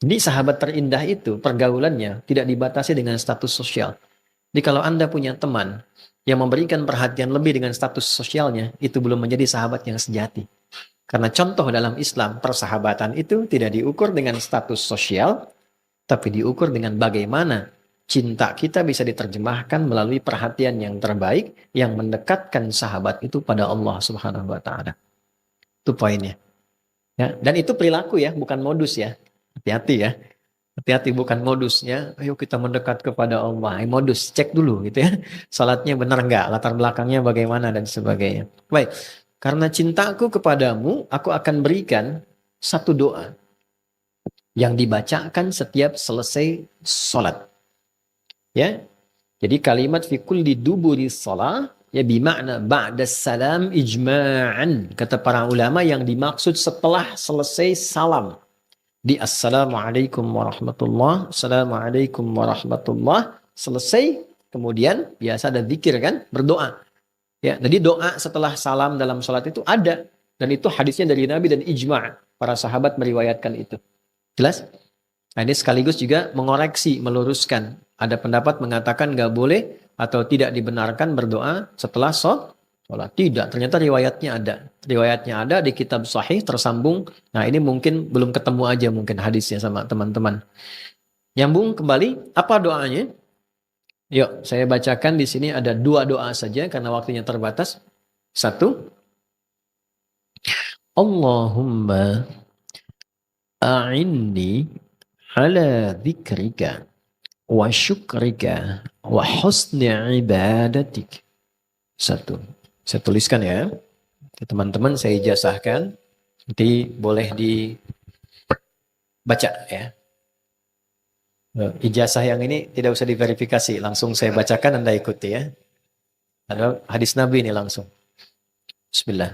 Jadi sahabat terindah itu pergaulannya tidak dibatasi dengan status sosial. Jadi kalau Anda punya teman yang memberikan perhatian lebih dengan status sosialnya, itu belum menjadi sahabat yang sejati. Karena contoh dalam Islam, persahabatan itu tidak diukur dengan status sosial, tapi diukur dengan bagaimana cinta kita bisa diterjemahkan melalui perhatian yang terbaik yang mendekatkan sahabat itu pada Allah Subhanahu wa taala. Itu poinnya. Ya, dan itu perilaku ya, bukan modus ya. Hati-hati ya. Hati-hati bukan modusnya. Ayo kita mendekat kepada Allah. Modus, cek dulu gitu ya. Salatnya benar enggak, latar belakangnya bagaimana dan sebagainya. Baik. Karena cintaku kepadamu, aku akan berikan satu doa yang dibacakan setiap selesai salat. Ya. Jadi kalimat fi kulli duburi shalah ya bimakna ba'da salam ijma'an. Kata para ulama yang dimaksud setelah selesai salam. Di assalamualaikum warahmatullah, assalamualaikum warahmatullah, selesai, kemudian biasa ada zikir kan, berdoa. Ya, jadi doa setelah salam dalam sholat itu ada, dan itu hadisnya dari Nabi dan ijma', para sahabat meriwayatkan itu. Jelas? Nah, ini sekaligus juga mengoreksi, meluruskan. Ada pendapat mengatakan nggak boleh atau tidak dibenarkan berdoa setelah sholat. Tidak, ternyata riwayatnya ada. Riwayatnya ada di kitab sahih tersambung. Nah ini mungkin belum ketemu aja mungkin hadisnya sama teman-teman. Nyambung kembali, apa doanya? Yuk, saya bacakan di sini ada 2 doa saja karena waktunya terbatas. 1. Allahumma a'inni ala dzikrika wa syukrika wa husni ibadatik. 1. Saya tuliskan ya. Teman-teman saya ijazahkan. Nanti boleh dibaca ya. Ijazah yang ini tidak usah diverifikasi. Langsung saya bacakan, Anda ikuti ya. Ada hadis Nabi ini langsung. Bismillah.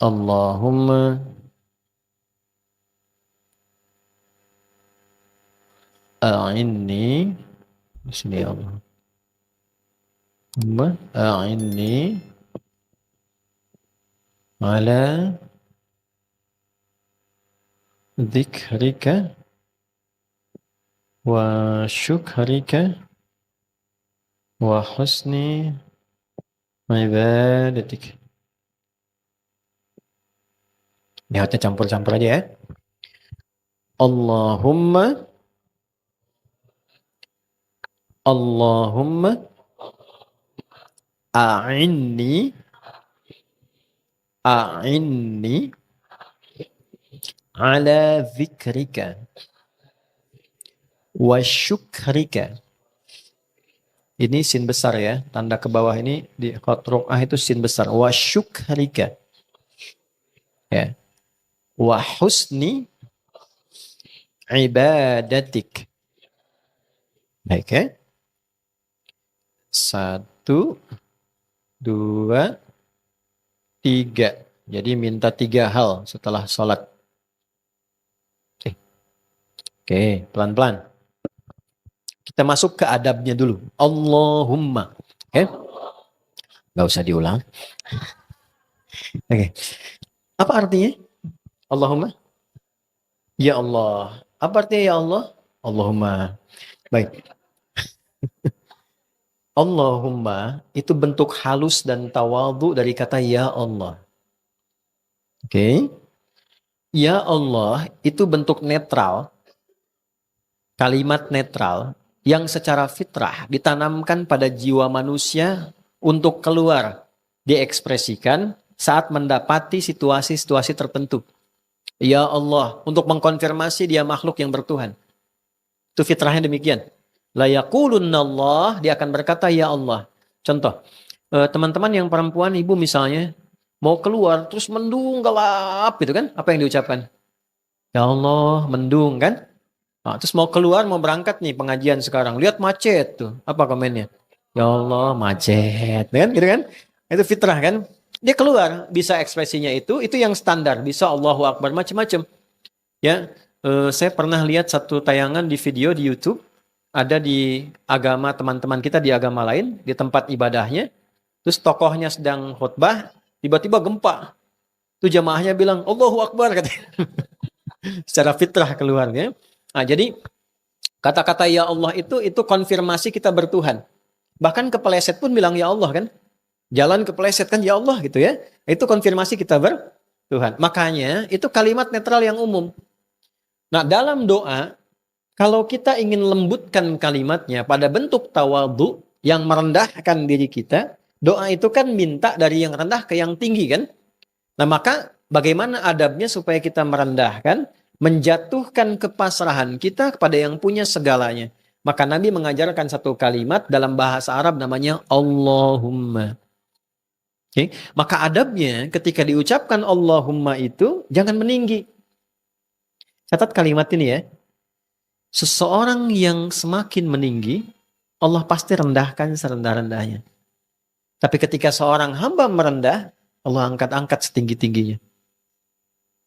Allahumma a'inni. Bismillah. A'inni ala dzikrika wa syukrika wa husni ibadatik. Lihatnya campur-campur aja ya. Allahumma a'inni ala dzikrika wa syukrika. Ini sin besar ya, tanda ke bawah ini di khat ruqah itu sin besar. Wa syukrika. Ya. Wa husni ibadatik. Baik ya. 1, 2, 3. Jadi minta 3 hal setelah sholat. Oke, pelan-pelan. Kita masuk ke adabnya dulu. Allahumma. Oke. Gak usah diulang. Oke. Apa artinya? Allahumma. Ya Allah. Apa artinya ya Allah? Allahumma. Baik. Allahumma itu bentuk halus dan tawadhu dari kata ya Allah. Oke. Ya Allah itu bentuk netral, kalimat netral yang secara fitrah ditanamkan pada jiwa manusia untuk keluar, diekspresikan saat mendapati situasi-situasi tertentu. Ya Allah, untuk mengkonfirmasi dia makhluk yang bertuhan. Itu fitrahnya demikian. La yaqulunallah, dia akan berkata ya Allah. Contoh, teman-teman yang perempuan, ibu misalnya, mau keluar, terus mendung gelap gitu kan, apa yang diucapkan? Ya Allah, mendung kan? Nah, terus mau keluar, mau berangkat nih pengajian sekarang, lihat macet tuh, apa komennya? Ya Allah, macet, kan? Gitu kan? Itu fitrah kan? Dia keluar, bisa ekspresinya itu yang standar, bisa Allahu Akbar, macam-macam. Ya, saya pernah lihat satu tayangan di video di YouTube, ada di agama teman-teman kita di agama lain, di tempat ibadahnya, terus tokohnya sedang khutbah, tiba-tiba gempa. Tuh jamaahnya bilang, Allahu Akbar, katanya. Secara fitrah keluarnya. Nah, jadi kata-kata ya Allah itu konfirmasi kita bertuhan. Bahkan kepeleset pun bilang ya Allah kan. Jalan kepeleset kan ya Allah gitu ya. Itu konfirmasi kita bertuhan. Makanya itu kalimat netral yang umum. Nah, dalam doa kalau kita ingin lembutkan kalimatnya pada bentuk tawadhu yang merendahkan diri kita, doa itu kan minta dari yang rendah ke yang tinggi kan? Nah, maka bagaimana adabnya supaya kita merendahkan, menjatuhkan kepasrahan kita kepada yang punya segalanya. Maka Nabi mengajarkan satu kalimat dalam bahasa Arab namanya Allahumma. Oke, maka adabnya ketika diucapkan Allahumma itu jangan meninggi. Catat kalimat ini ya. Seseorang yang semakin meninggi, Allah pasti rendahkan serendah-rendahnya. Tapi ketika seorang hamba merendah, Allah angkat-angkat setinggi-tingginya.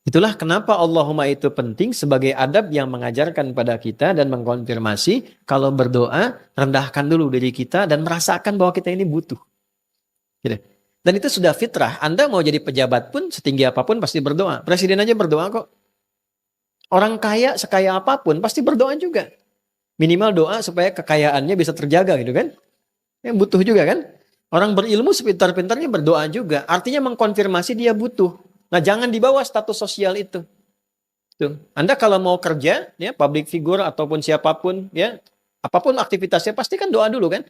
Itulah kenapa Allahumma itu penting sebagai adab yang mengajarkan pada kita dan mengkonfirmasi kalau berdoa, rendahkan dulu diri kita dan merasakan bahwa kita ini butuh. Gitu. Dan itu sudah fitrah. Anda mau jadi pejabat pun, setinggi apapun pasti berdoa. Presiden aja berdoa kok. Orang kaya sekaya apapun pasti berdoa juga. Minimal doa supaya kekayaannya bisa terjaga gitu kan. Yang butuh juga kan. Orang berilmu sepintar-pintarnya berdoa juga. Artinya mengkonfirmasi dia butuh. Nah, jangan dibawa status sosial itu. Tuh. Anda kalau mau kerja, ya public figure ataupun siapapun, ya apapun aktivitasnya pasti kan doa dulu kan.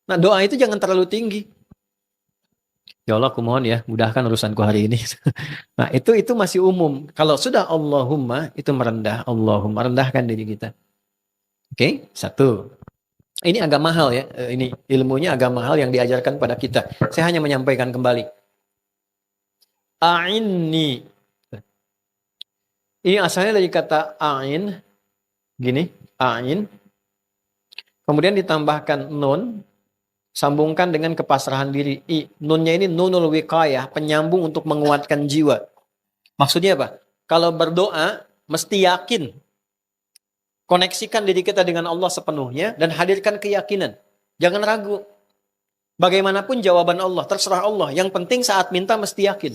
Nah, doa itu jangan terlalu tinggi. Ya Allah, aku mohon ya, mudahkan urusanku hari ini. Nah, itu masih umum. Kalau sudah Allahumma, itu merendah. Allahumma, rendahkan diri kita. Oke, satu. Ini agak mahal ya. Ini ilmunya agak mahal yang diajarkan pada kita. Saya hanya menyampaikan kembali. A'inni. Ini asalnya dari kata a'in. Gini, a'in. Kemudian ditambahkan nun. Sambungkan dengan kepasrahan diri. Nunnya ini nunul wiqayah, penyambung untuk menguatkan jiwa. Maksudnya apa? Kalau berdoa, mesti yakin. Koneksikan diri kita dengan Allah sepenuhnya dan hadirkan keyakinan. Jangan ragu. Bagaimanapun jawaban Allah, terserah Allah. Yang penting saat minta mesti yakin.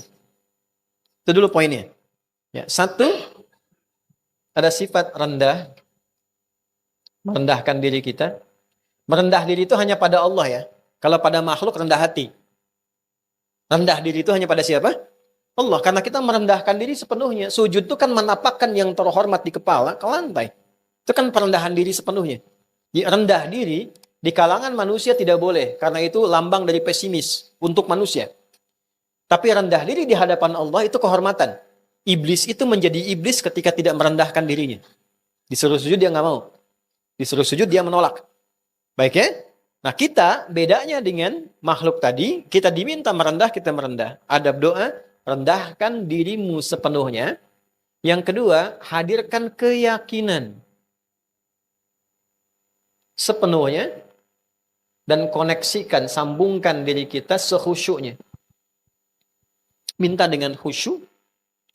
Itu dulu poinnya. Ya, satu, ada sifat rendah. Merendahkan diri kita. Merendah diri itu hanya pada Allah ya. Kalau pada makhluk rendah hati. Rendah diri itu hanya pada siapa? Allah. Karena kita merendahkan diri sepenuhnya. Sujud itu kan menapakkan yang terhormat di kepala ke lantai. Itu kan perendahan diri sepenuhnya. Rendah diri di kalangan manusia tidak boleh. Karena itu lambang dari pesimis untuk manusia. Tapi rendah diri di hadapan Allah itu kehormatan. Iblis itu menjadi iblis ketika tidak merendahkan dirinya. Disuruh sujud dia nggak mau. Disuruh sujud dia menolak. Baik ya? Nah kita bedanya dengan makhluk tadi, kita diminta merendah, kita merendah. Adab doa, rendahkan dirimu sepenuhnya. Yang kedua, hadirkan keyakinan sepenuhnya dan koneksikan, sambungkan diri kita sekhusyuknya. Minta dengan khusyuk,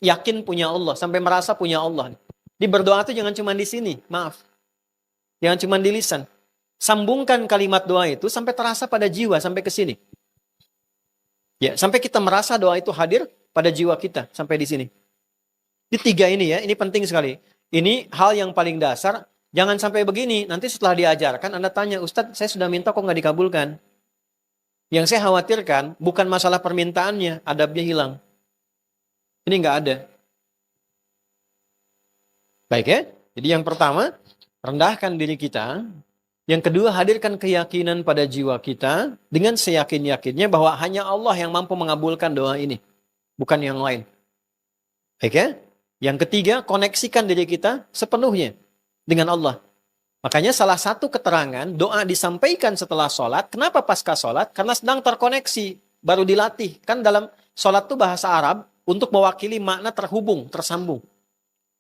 yakin punya Allah, sampai merasa punya Allah. Di berdoa itu jangan cuma di sini, maaf. Jangan cuma di lisan. Sambungkan kalimat doa itu sampai terasa pada jiwa, sampai ke sini. Ya, sampai kita merasa doa itu hadir pada jiwa kita, sampai di sini. Di tiga ini ya, ini penting sekali. Ini hal yang paling dasar, jangan sampai begini. Nanti setelah diajarkan, Anda tanya, Ustadz, saya sudah minta kok nggak dikabulkan. Yang saya khawatirkan, bukan masalah permintaannya, adabnya hilang. Ini nggak ada. Baik ya, jadi yang pertama, rendahkan diri kita. Yang kedua, hadirkan keyakinan pada jiwa kita dengan seyakin-yakinnya bahwa hanya Allah yang mampu mengabulkan doa ini. Bukan yang lain. Baik ya? Yang ketiga, koneksikan diri kita sepenuhnya dengan Allah. Makanya salah satu keterangan, doa disampaikan setelah sholat. Kenapa pasca sholat? Karena sedang terkoneksi, baru dilatih. Kan dalam sholat itu bahasa Arab untuk mewakili makna terhubung, tersambung.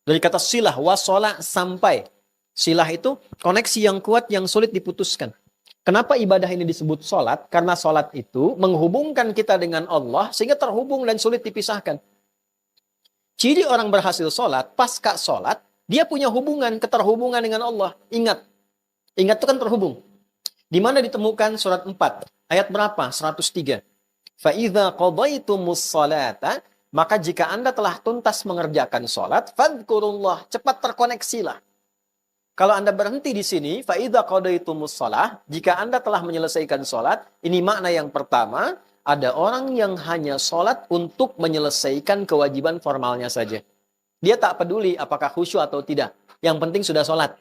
Dari kata silah, wasola, sampai. Silah itu koneksi yang kuat yang sulit diputuskan. Kenapa ibadah ini disebut sholat? Karena sholat itu menghubungkan kita dengan Allah sehingga terhubung dan sulit dipisahkan. Ciri orang berhasil sholat, pasca sholat, dia punya hubungan, keterhubungan dengan Allah. Ingat. Ingat itu kan terhubung. Di mana ditemukan surat 4. Ayat berapa? 103. فَإِذَا قَضَيْتُمُ الصَّلَاةَ Maka jika Anda telah tuntas mengerjakan sholat, fadhkurullah, cepat terkoneksilah. Kalau Anda berhenti di sini, fa'idha qadaitumus shalah, jika Anda telah menyelesaikan sholat, ini makna yang pertama, ada orang yang hanya sholat untuk menyelesaikan kewajiban formalnya saja. Dia tak peduli apakah khusyuk atau tidak. Yang penting sudah sholat.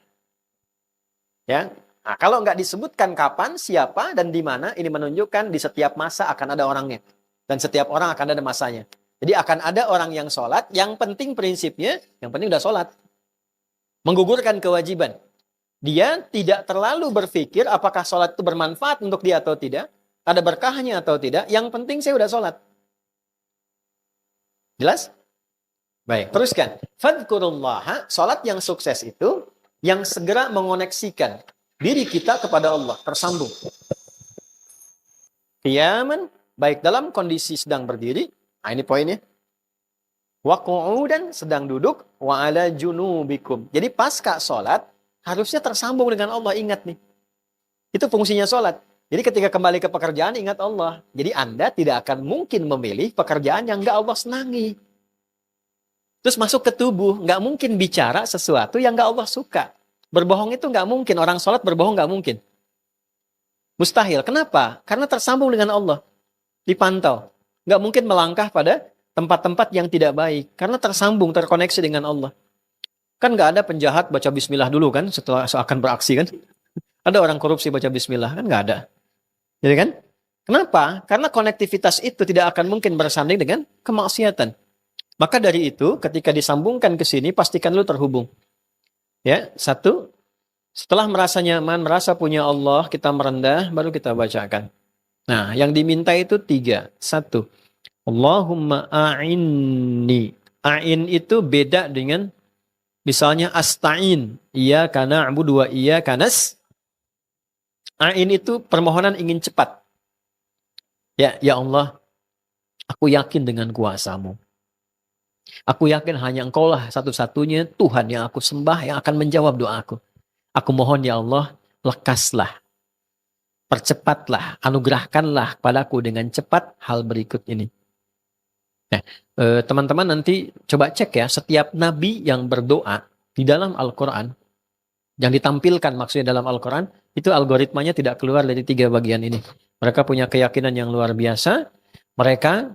Ya. Nah, kalau nggak disebutkan kapan, siapa, dan di mana, ini menunjukkan di setiap masa akan ada orangnya. Dan setiap orang akan ada masanya. Jadi akan ada orang yang sholat, yang penting prinsipnya, yang penting udah sholat. Menggugurkan kewajiban. Dia tidak terlalu berpikir apakah sholat itu bermanfaat untuk dia atau tidak. Ada berkahnya atau tidak. Yang penting saya udah sholat. Jelas? Baik, teruskan. Fadhkurullaha, sholat yang sukses itu, yang segera mengoneksikan diri kita kepada Allah. Tersambung. Qiyaman, baik dalam kondisi sedang berdiri. Nah, ini poinnya. Wa qu'udan, sedang duduk, wa ala junubikum. Jadi pasca sholat, harusnya tersambung dengan Allah, ingat nih. Itu fungsinya sholat. Jadi ketika kembali ke pekerjaan, ingat Allah. Jadi Anda tidak akan mungkin memilih pekerjaan yang nggak Allah senangi. Terus masuk ke tubuh, nggak mungkin bicara sesuatu yang nggak Allah suka. Berbohong itu nggak mungkin, orang sholat berbohong nggak mungkin. Mustahil, kenapa? Karena tersambung dengan Allah. Dipantau. Nggak mungkin melangkah pada tempat-tempat yang tidak baik. Karena tersambung, terkoneksi dengan Allah. Kan nggak ada penjahat baca bismillah dulu kan, setelah akan beraksi kan. Ada orang korupsi baca bismillah, kan nggak ada. Jadi kan? Kenapa? Karena konektivitas itu tidak akan mungkin bersanding dengan kemaksiatan. Maka dari itu, ketika disambungkan ke sini, pastikan lu terhubung. Ya, satu, setelah merasa nyaman, merasa punya Allah, kita merendah, baru kita bacakan. Nah, yang diminta itu 3. 1, Allahumma a'inni. A'in itu beda dengan misalnya asta'in. Iyyaka na'budu wa iyyaka nas. A'in itu permohonan ingin cepat. Ya Allah, aku yakin dengan kuasa-Mu. Aku yakin hanya Engkau-lah satu-satunya Tuhan yang aku sembah yang akan menjawab doaku. Aku mohon ya Allah, lekaslah, percepatlah, anugerahkanlah kepadaku dengan cepat hal berikut ini. Nah, teman-teman nanti coba cek ya, setiap nabi yang berdoa di dalam Al-Quran, yang ditampilkan maksudnya dalam Al-Quran, itu algoritmanya tidak keluar dari 3 bagian ini. Mereka punya keyakinan yang luar biasa, mereka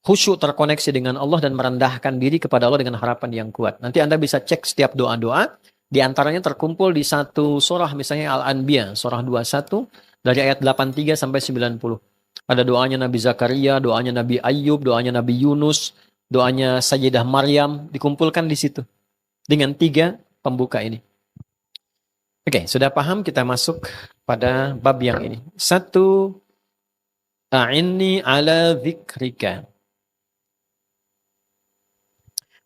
khusyuk terkoneksi dengan Allah dan merendahkan diri kepada Allah dengan harapan yang kuat. Nanti Anda bisa cek setiap doa-doa, di antaranya terkumpul di satu surah, misalnya Al-Anbiya, surah 21, dari ayat 83 sampai 90. Ada doanya Nabi Zakaria, doanya Nabi Ayyub, doanya Nabi Yunus, doanya Sayyidah Maryam, dikumpulkan di situ. Dengan 3 pembuka ini. Oke, sudah paham, kita masuk pada bab yang ini. 1, A'inni ala dzikrika.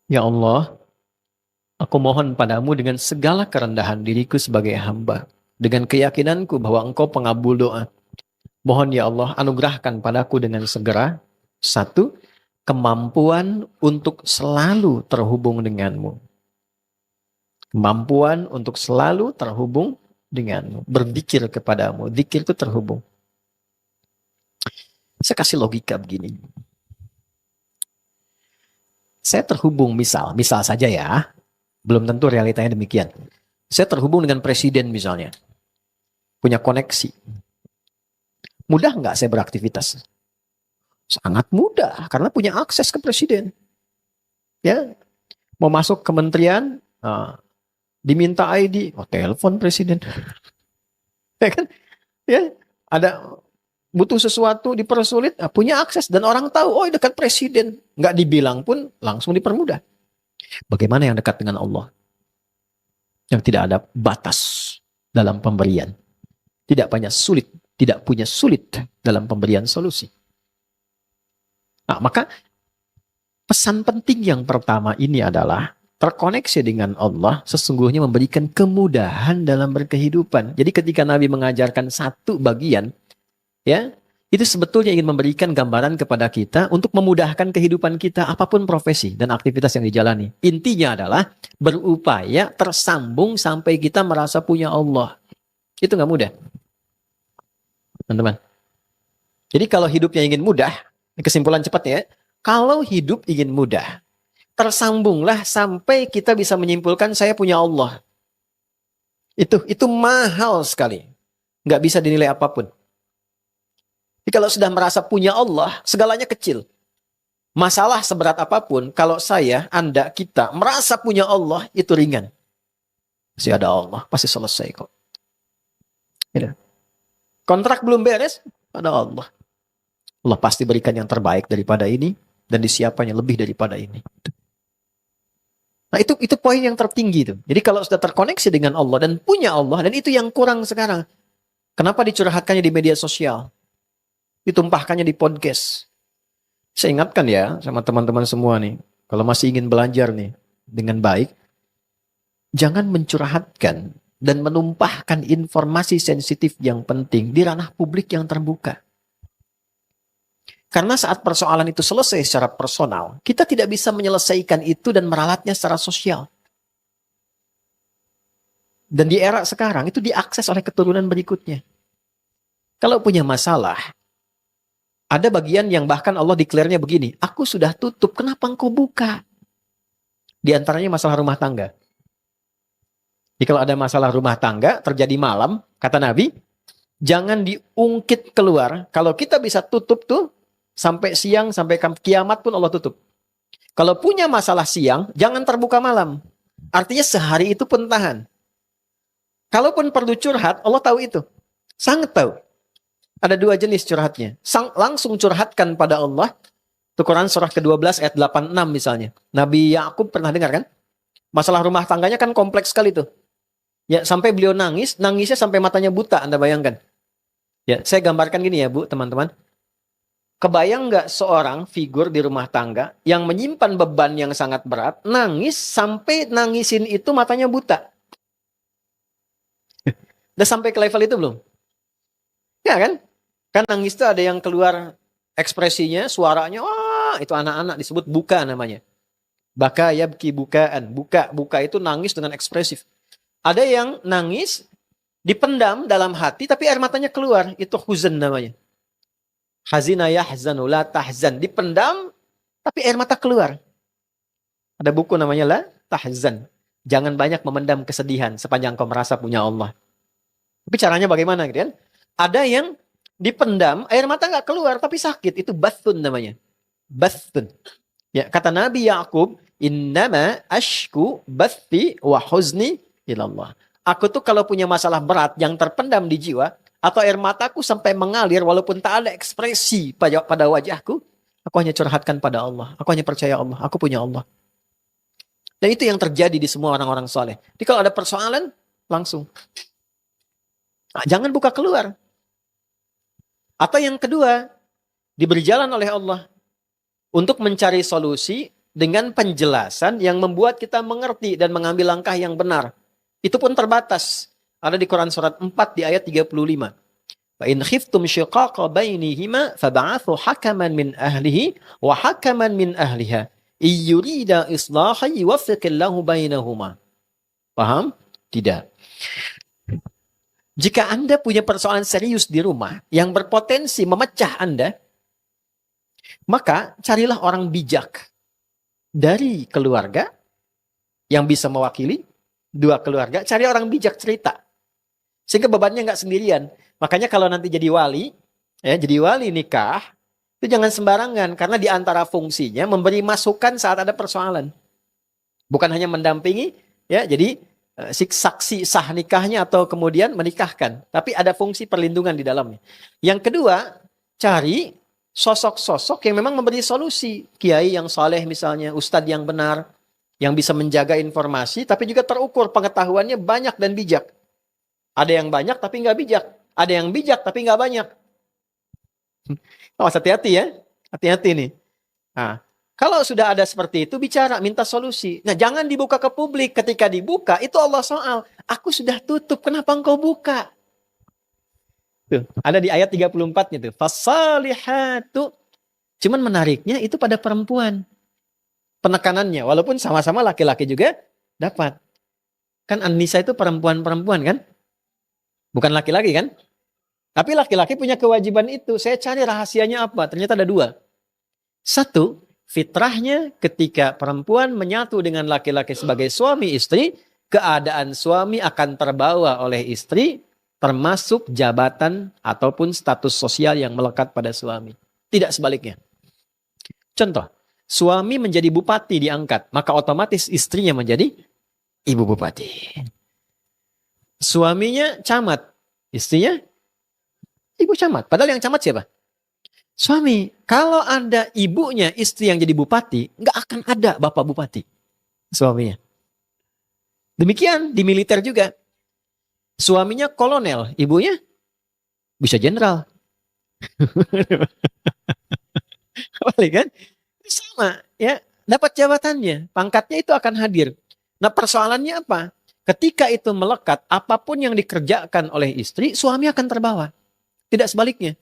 Ya Allah, aku mohon padamu dengan segala kerendahan diriku sebagai hamba. Dengan keyakinanku bahwa Engkau pengabul doa. Mohon ya Allah, anugerahkan padaku dengan segera. 1, kemampuan untuk selalu terhubung denganmu. Kemampuan untuk selalu terhubung denganmu. Berzikir kepadamu. Zikir itu terhubung. Saya kasih logika begini. Saya terhubung misal saja ya. Belum tentu realitanya demikian. Saya terhubung dengan presiden misalnya. Punya koneksi. Mudah nggak saya beraktivitas? Sangat mudah, karena punya akses ke presiden. Ya, mau masuk kementerian, diminta ID, telepon presiden. Ya kan? Ya, ada butuh sesuatu dipersulit, punya akses dan orang tahu, oh dekat presiden, nggak dibilang pun langsung dipermudah. Bagaimana yang dekat dengan Allah? Yang tidak ada batas dalam pemberian, tidak punya sulit dalam pemberian solusi. Nah, maka pesan penting yang pertama ini adalah terkoneksi dengan Allah sesungguhnya memberikan kemudahan dalam berkehidupan. Jadi ketika Nabi mengajarkan 1 bagian, ya, itu sebetulnya ingin memberikan gambaran kepada kita untuk memudahkan kehidupan kita apapun profesi dan aktivitas yang dijalani. Intinya adalah berupaya tersambung sampai kita merasa punya Allah. Itu nggak mudah, teman-teman. Jadi kalau hidupnya ingin mudah, kesimpulan cepat ya, Kalau hidup ingin mudah, tersambunglah sampai kita bisa menyimpulkan saya punya Allah. Itu mahal sekali. Nggak bisa dinilai apapun. Jadi kalau sudah merasa punya Allah, segalanya kecil. Masalah seberat apapun, kalau saya, Anda, kita merasa punya Allah, itu ringan. Masih ada Allah, pasti selesai kok. Gitu. Kontrak belum beres, ada Allah. Allah pasti berikan yang terbaik daripada ini, dan disiapkannya lebih daripada ini. Nah itu poin yang tertinggi itu. Jadi kalau sudah terkoneksi dengan Allah dan punya Allah, dan itu yang kurang sekarang. Kenapa dicurhatkannya di media sosial? Ditumpahkannya di podcast. Saya ingatkan ya sama teman-teman semua nih, kalau masih ingin belajar nih dengan baik, jangan mencurhatkan dan menumpahkan informasi sensitif yang penting di ranah publik yang terbuka. Karena saat persoalan itu selesai secara personal, kita tidak bisa menyelesaikan itu dan meralatnya secara sosial. Dan di era sekarang itu diakses oleh keturunan berikutnya. Kalau punya masalah, ada bagian yang bahkan Allah declare-nya begini, aku sudah tutup, kenapa engkau buka? Di antaranya masalah rumah tangga. Jadi kalau ada masalah rumah tangga, terjadi malam, kata Nabi, jangan diungkit keluar. Kalau kita bisa tutup tuh, sampai siang, sampai kiamat pun Allah tutup. Kalau punya masalah siang, jangan terbuka malam. Artinya sehari itu pun tahan. Kalaupun perlu curhat, Allah tahu itu. Sangat tahu. Ada dua jenis curhatnya. Langsung curhatkan pada Allah. Itu Quran surah ke-12 ayat 86 misalnya. Nabi Yakub pernah dengar kan? Masalah rumah tangganya kan kompleks sekali tuh. Ya, sampai beliau nangisnya sampai matanya buta, Anda bayangkan. Ya, saya gambarkan gini ya Bu, teman-teman. Kebayang nggak seorang figur di rumah tangga yang menyimpan beban yang sangat berat, nangis sampai nangisin itu matanya buta? Udah sampai ke level itu belum? Ya kan? Kan nangis itu ada yang keluar ekspresinya, suaranya, wah itu anak-anak disebut buka namanya. Baka yabki bukaan. Buka itu nangis dengan ekspresif. Ada yang nangis, dipendam dalam hati, tapi air matanya keluar. Itu huzan namanya. Hazina yahzanu la tahzan. Dipendam, tapi air mata keluar. Ada buku namanya La Tahzan. Jangan banyak memendam kesedihan sepanjang kau merasa punya Allah. Tapi caranya bagaimana gitu kan? Ada yang dipendam, air mata nggak keluar, tapi sakit. Itu bathun namanya. Bathun. Ya, kata Nabi Yakub, innama ashku bathi wa huzni ilallah. Aku tuh kalau punya masalah berat yang terpendam di jiwa, atau air mataku sampai mengalir walaupun tak ada ekspresi pada wajahku, aku hanya curhatkan pada Allah. Aku hanya percaya Allah. Aku punya Allah. Dan itu yang terjadi di semua orang-orang soleh. Jadi kalau ada persoalan, langsung. Nah, jangan buka keluar. Atau yang kedua, diberi jalan oleh Allah untuk mencari solusi dengan penjelasan yang membuat kita mengerti dan mengambil langkah yang benar. Itu pun terbatas. Ada di Quran surat 4 di ayat 35. Wa in khiftum shiqaqa bainihima fab'athu hakaman min ahlihi wa hakaman min ahliha iyurida islahan yuwaffiqillahu bainahuma. Paham? Tidak. Jika Anda punya persoalan serius di rumah yang berpotensi memecah Anda, maka carilah orang bijak dari keluarga yang bisa mewakili dua keluarga. Cari orang bijak cerita. Sehingga bebannya nggak sendirian. Makanya kalau nanti jadi wali nikah, itu jangan sembarangan. Karena di antara fungsinya memberi masukan saat ada persoalan. Bukan hanya mendampingi, ya. Jadi saksi sah nikahnya atau kemudian menikahkan. Tapi ada fungsi perlindungan di dalamnya. Yang kedua, cari sosok-sosok yang memang memberi solusi. Kiai yang saleh misalnya, ustadz yang benar, yang bisa menjaga informasi, tapi juga terukur pengetahuannya banyak dan bijak. Ada yang banyak tapi nggak bijak. Ada yang bijak tapi nggak banyak. Awas hati-hati ya. Hati-hati nih. Nah, kalau sudah ada seperti itu, bicara, minta solusi. Nah, jangan dibuka ke publik. Ketika dibuka, itu Allah soal. Aku sudah tutup, kenapa engkau buka? Tuh, ada di ayat 34-nya tuh. Fasalihatu. Cuman menariknya itu pada perempuan. Penekanannya. Walaupun sama-sama laki-laki juga dapat. Kan An-Nisa itu perempuan-perempuan kan? Bukan laki-laki kan? Tapi laki-laki punya kewajiban itu. Saya cari rahasianya apa? Ternyata ada dua. Satu, fitrahnya ketika perempuan menyatu dengan laki-laki sebagai suami istri, keadaan suami akan terbawa oleh istri, termasuk jabatan ataupun status sosial yang melekat pada suami. Tidak sebaliknya. Contoh, suami menjadi bupati diangkat, maka otomatis istrinya menjadi ibu bupati. Suaminya camat, istrinya ibu camat. Padahal yang camat siapa? Suami. Kalau ada ibunya istri yang jadi bupati, nggak akan ada bapak bupati. Suaminya. Demikian di militer juga. Suaminya kolonel, ibunya bisa jenderal. Balik kan? Sama, ya. Dapat jabatannya, pangkatnya itu akan hadir. Nah, persoalannya apa? Ketika itu melekat, apapun yang dikerjakan oleh istri, suami akan terbawa. Tidak sebaliknya.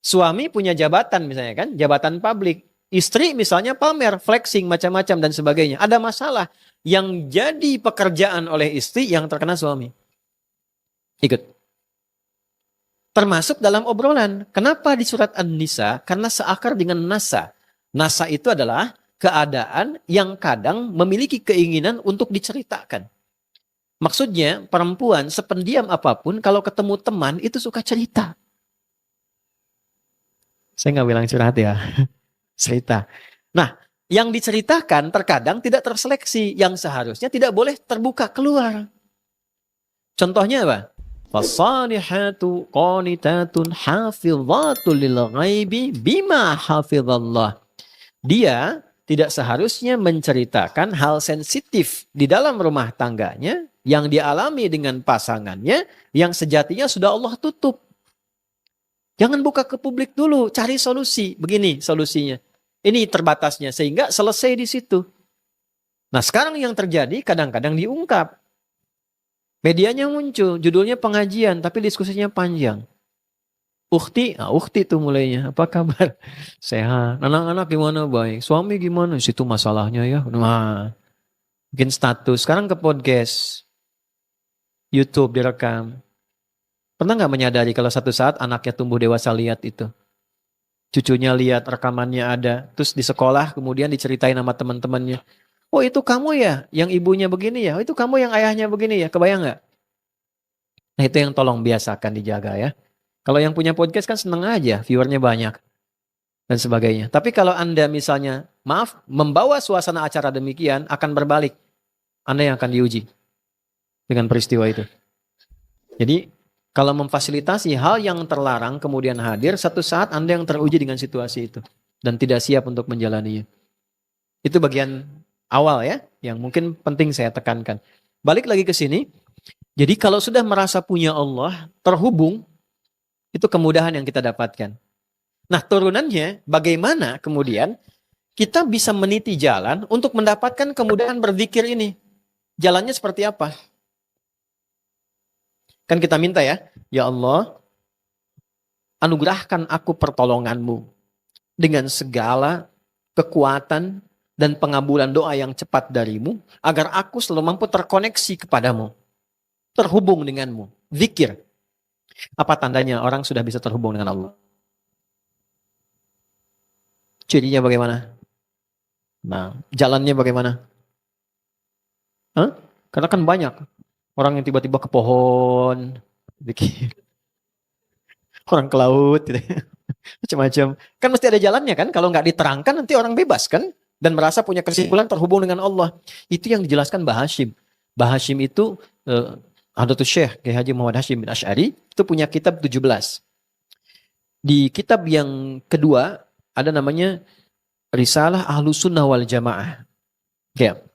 Suami punya jabatan misalnya kan, jabatan publik. Istri misalnya pamer, flexing, macam-macam dan sebagainya. Ada masalah yang jadi pekerjaan oleh istri yang terkena suami. Ikut. Termasuk dalam obrolan. Kenapa di surat An-Nisa? Karena seakar dengan nasa. Nasa itu adalah keadaan yang kadang memiliki keinginan untuk diceritakan. Maksudnya perempuan sependiam apapun kalau ketemu teman itu suka cerita. Saya nggak bilang curhat ya. Cerita. Nah, yang diceritakan terkadang tidak terseleksi. Yang seharusnya tidak boleh terbuka keluar. Contohnya apa? Fasalihatu qanitatun hafidhatul lil ghaibi bima hafidhallah. Dia tidak seharusnya menceritakan hal sensitif di dalam rumah tangganya yang dialami dengan pasangannya yang sejatinya sudah Allah tutup. Jangan buka ke publik dulu, cari solusi. Begini solusinya. Ini terbatasnya sehingga selesai di situ. Nah, sekarang yang terjadi kadang-kadang diungkap. Medianya muncul, judulnya pengajian, tapi diskusinya panjang. Ukhti tuh mulainya. Apa kabar? Sehat. Anak-anak gimana? Baik. Suami gimana? Situ masalahnya ya. Nah, bikin status. Sekarang ke podcast. YouTube direkam. Pernah nggak menyadari kalau satu saat anaknya tumbuh dewasa lihat itu? Cucunya lihat rekamannya ada. Terus di sekolah kemudian diceritain sama teman-temannya. Oh itu kamu ya yang ibunya begini ya. Oh itu kamu yang ayahnya begini ya. Kebayang nggak? Nah itu yang tolong biasakan dijaga ya. Kalau yang punya podcast kan seneng aja. Viewernya banyak. Dan sebagainya. Tapi kalau Anda misalnya, maaf, membawa suasana acara demikian akan berbalik. Anda yang akan diuji. Dengan peristiwa itu. Jadi kalau memfasilitasi hal yang terlarang kemudian hadir, satu saat Anda yang teruji dengan situasi itu. Dan tidak siap untuk menjalaninya. Itu bagian awal ya, yang mungkin penting saya tekankan. Balik lagi ke sini. Jadi kalau sudah merasa punya Allah, terhubung, itu kemudahan yang kita dapatkan. Nah turunannya, bagaimana kemudian kita bisa meniti jalan untuk mendapatkan kemudahan berzikir ini. Jalannya seperti apa? Kan kita minta ya Allah, anugerahkan aku pertolonganmu dengan segala kekuatan dan pengabulan doa yang cepat darimu, agar aku selalu mampu terkoneksi kepadamu, terhubung denganmu. Zikir. Apa tandanya orang sudah bisa terhubung dengan Allah? Cirinya bagaimana? Nah, jalannya bagaimana? Hah? Karena kan banyak orang yang tiba-tiba ke pohon, orang ke laut, gitu. Macam-macam. Kan mesti ada jalannya kan? Kalau nggak diterangkan nanti orang bebas kan? Dan merasa punya kesimpulan terhubung dengan Allah. Itu yang dijelaskan Mbah Hashim. Mbah Hashim itu Hadratus Syekh Kiai Haji Muhammad Hashim bin Asy'ari itu punya kitab 17. Di kitab yang kedua ada namanya Risalah Ahlus Sunnah wal Jamaah. Kayak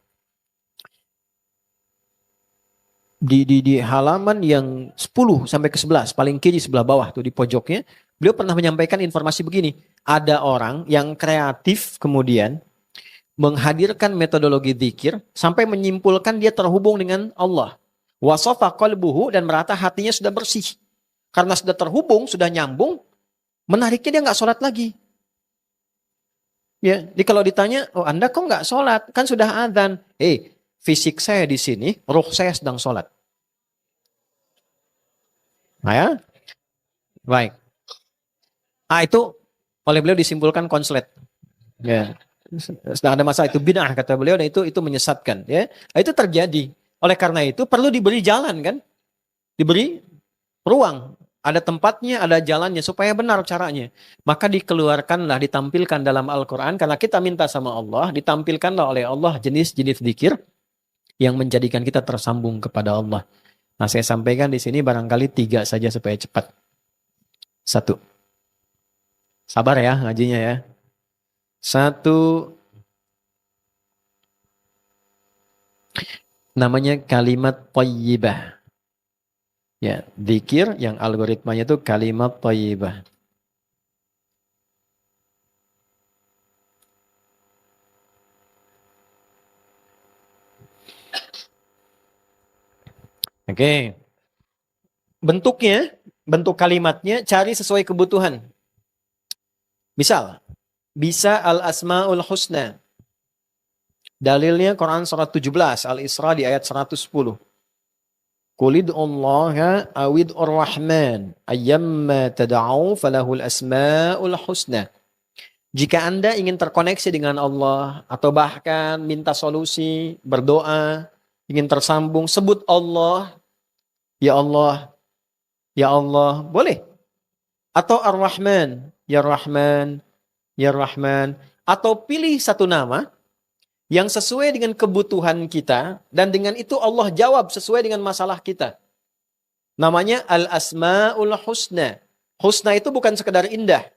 di halaman yang 10 sampai ke 11, paling kiri sebelah bawah tuh di pojoknya, beliau pernah menyampaikan informasi begini. Ada orang yang kreatif kemudian menghadirkan metodologi zikir sampai menyimpulkan dia terhubung dengan Allah. Wasafa qalbuhu, dan merata hatinya sudah bersih. Karena sudah terhubung, sudah nyambung, menariknya dia nggak sholat lagi. Ya, jadi kalau ditanya, oh Anda kok nggak sholat? Kan sudah adzan. Fisik saya di sini, roh saya sedang sholat. Nah ya, baik. Itu oleh beliau disimpulkan konslet. Ya. Sedang ada masalah itu bid'ah kata beliau, dan itu menyesatkan, ya. Nah, itu terjadi. Oleh karena itu perlu diberi jalan, kan? Diberi ruang, ada tempatnya, ada jalannya supaya benar caranya. Maka dikeluarkanlah, ditampilkan dalam Al-Qur'an, karena kita minta sama Allah, ditampilkanlah oleh Allah jenis-jenis zikir yang menjadikan kita tersambung kepada Allah. Nah, saya sampaikan di sini barangkali 3 saja supaya cepat. 1. Sabar ya ngajinya ya. 1, namanya kalimat thayyibah. Ya, zikir yang algoritmanya itu kalimat thayyibah. Oke. Bentuknya, bentuk kalimatnya cari sesuai kebutuhan. Misal, bisa al-asmaul husna. Dalilnya Quran surat 17, Al-Isra di ayat 110. Qulid Allah awid ar-Rahman ayyamma tad'u falahul asmaul husna. Jika Anda ingin terkoneksi dengan Allah atau bahkan minta solusi, berdoa, ingin tersambung, sebut Allah, ya Allah, ya Allah, boleh. Atau Ar-Rahman, ya Rahman, ya Rahman, atau pilih satu nama yang sesuai dengan kebutuhan kita, dan dengan itu Allah jawab sesuai dengan masalah kita. Namanya Al-Asma'ul Husna. Husna itu bukan sekedar indah.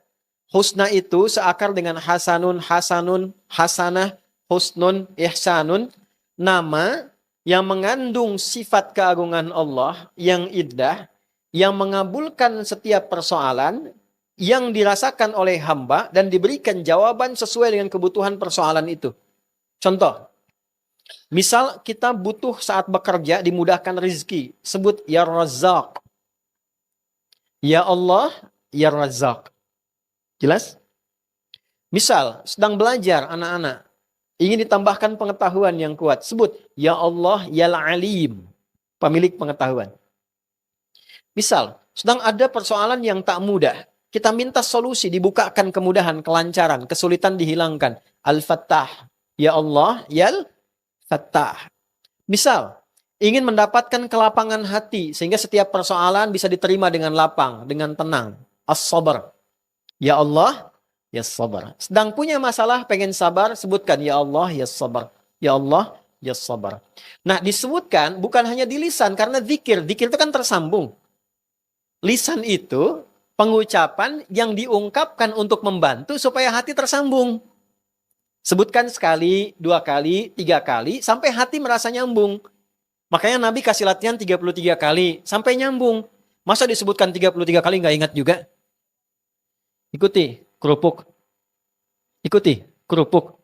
Husna itu seakar dengan hasanun, hasanun, hasanah, husnun, ihsanun. Nama yang mengandung sifat keagungan Allah yang indah, yang mengabulkan setiap persoalan yang dirasakan oleh hamba dan diberikan jawaban sesuai dengan kebutuhan persoalan itu. Contoh, misal kita butuh saat bekerja dimudahkan rezeki, sebut ya Razzaq. Ya Allah, ya Razzaq. Jelas? Misal, sedang belajar anak-anak, ingin ditambahkan pengetahuan yang kuat, sebut ya Allah, ya Alim, pemilik pengetahuan. Misal, sedang ada persoalan yang tak mudah, kita minta solusi, dibukakan kemudahan, kelancaran, kesulitan dihilangkan. Al-Fattah. Ya Allah, ya Fattah. Misal, ingin mendapatkan kelapangan hati sehingga setiap persoalan bisa diterima dengan lapang, dengan tenang. As-Sabr. Ya Allah, ya Sabr. Sedang punya masalah, pengen sabar, sebutkan ya Allah, ya Sabr. Ya Allah, ya Sabr. Nah, disebutkan bukan hanya di lisan, karena zikir. Zikir itu kan tersambung. Lisan itu pengucapan yang diungkapkan untuk membantu supaya hati tersambung. Sebutkan sekali, 2 kali, 3 kali, sampai hati merasa nyambung. Makanya Nabi kasih latihan 33 kali, sampai nyambung. Masa disebutkan 33 kali nggak ingat juga? Ikuti, kerupuk. Ikuti, kerupuk.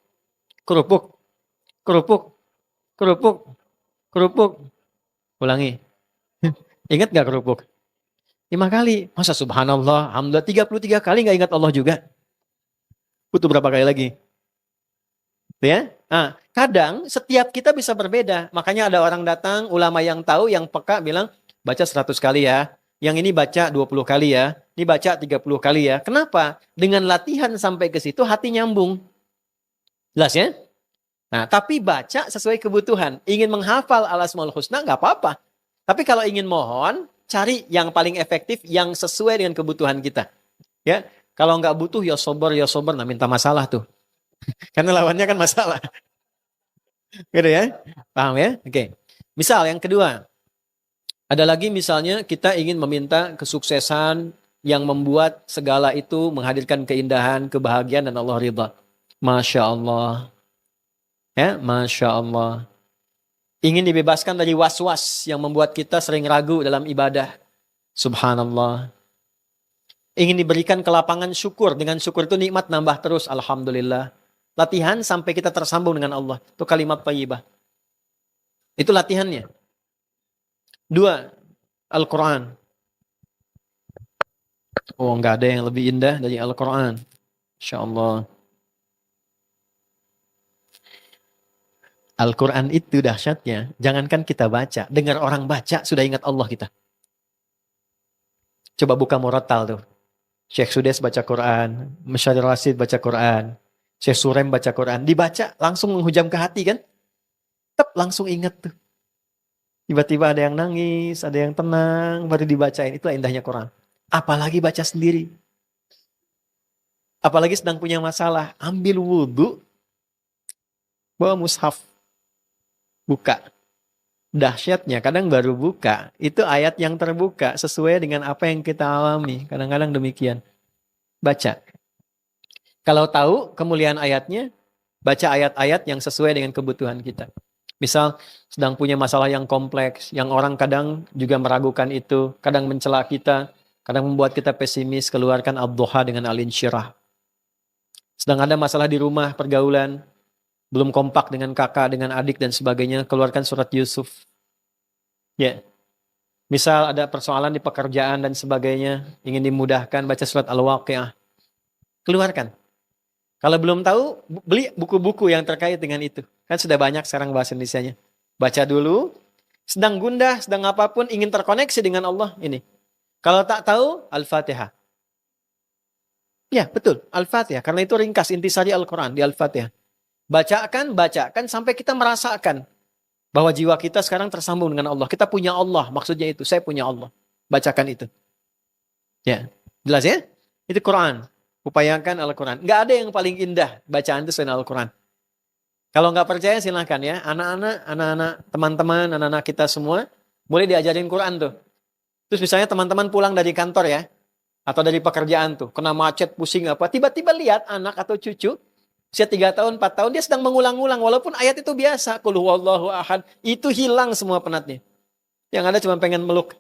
Kerupuk. Kerupuk. Kerupuk. Kerupuk. Ulangi. Ingat nggak kerupuk? 5 kali. Masa subhanallah, alhamdulillah 33 kali nggak ingat Allah juga? Butuh berapa kali lagi? Ya, nah, kadang setiap kita bisa berbeda. Makanya ada orang datang, ulama yang tahu, yang peka bilang, baca 100 kali ya. Yang ini baca 20 kali ya. Ini baca 30 kali ya. Kenapa? Dengan latihan sampai ke situ hati nyambung. Jelas ya? Nah, tapi baca sesuai kebutuhan. Ingin menghafal Al-Asmaul Husna nggak apa-apa. Tapi kalau ingin mohon, cari yang paling efektif, yang sesuai dengan kebutuhan kita. Ya, kalau nggak butuh ya sober, nah minta masalah tuh. Karena lawannya kan masalah. Gitu ya? Paham ya? Oke. Misal yang kedua. Ada lagi misalnya kita ingin meminta kesuksesan yang membuat segala itu menghadirkan keindahan, kebahagiaan, dan Allah ridha. Masya Allah. Ya, Masya Allah. Ingin dibebaskan dari was-was yang membuat kita sering ragu dalam ibadah. Subhanallah. Ingin diberikan kelapangan syukur. Dengan syukur itu nikmat nambah terus. Alhamdulillah. Latihan sampai kita tersambung dengan Allah. Itu kalimat thayyibah. Itu latihannya. 2. Al-Quran. Oh, nggak ada yang lebih indah dari Al-Quran. Insya Allah. Al-Quran itu dahsyatnya. Jangankan kita baca. Dengar orang baca, sudah ingat Allah kita. Coba buka Murattal tuh. Syekh Sudes baca Quran. Masyadir Rasid baca Quran. Syekh Surem baca Quran, dibaca langsung menghujam ke hati kan? Langsung ingat tuh. Tiba-tiba ada yang nangis, ada yang tenang, baru dibacain. Itulah indahnya Quran. Apalagi baca sendiri. Apalagi sedang punya masalah, ambil wudhu, bawa mushaf, buka. Dahsyatnya, kadang baru buka, itu ayat yang terbuka sesuai dengan apa yang kita alami. Kadang-kadang demikian. Baca. Kalau tahu kemuliaan ayatnya, baca ayat-ayat yang sesuai dengan kebutuhan kita. Misal, sedang punya masalah yang kompleks, yang orang kadang juga meragukan itu, kadang mencela kita, kadang membuat kita pesimis, keluarkan ad-duha dengan al-insyirah. Sedang ada masalah di rumah, pergaulan, belum kompak dengan kakak, dengan adik, dan sebagainya, keluarkan surat Yusuf. Ya, misal ada persoalan di pekerjaan dan sebagainya, ingin dimudahkan, baca surat Al-Waqi'ah. Keluarkan. Kalau belum tahu, beli buku-buku yang terkait dengan itu. Kan sudah banyak sekarang bahasa Indonesianya. Baca dulu, sedang gundah, sedang apapun, ingin terkoneksi dengan Allah, ini. Kalau tak tahu, Al-Fatihah. Ya, betul, Al-Fatihah. Karena itu ringkas intisari Al-Quran di Al-Fatihah. Bacakan sampai kita merasakan bahwa jiwa kita sekarang tersambung dengan Allah. Kita punya Allah, maksudnya itu. Saya punya Allah. Bacakan itu. Ya, jelas ya? Itu Quran. Upayakan Al-Quran. Nggak ada yang paling indah bacaan itu selain Al-Quran. Kalau nggak percaya silahkan ya. Anak-anak, teman-teman, anak-anak kita semua boleh diajarin Quran tuh. Terus misalnya teman-teman pulang dari kantor ya. Atau dari pekerjaan tuh. Kena macet, pusing apa. Tiba-tiba lihat anak atau cucu. Usia 3 tahun, 4 tahun. Dia sedang mengulang-ulang. Walaupun ayat itu biasa. Qul huwallahu ahad. Itu hilang semua penatnya. Yang ada cuma pengen meluk.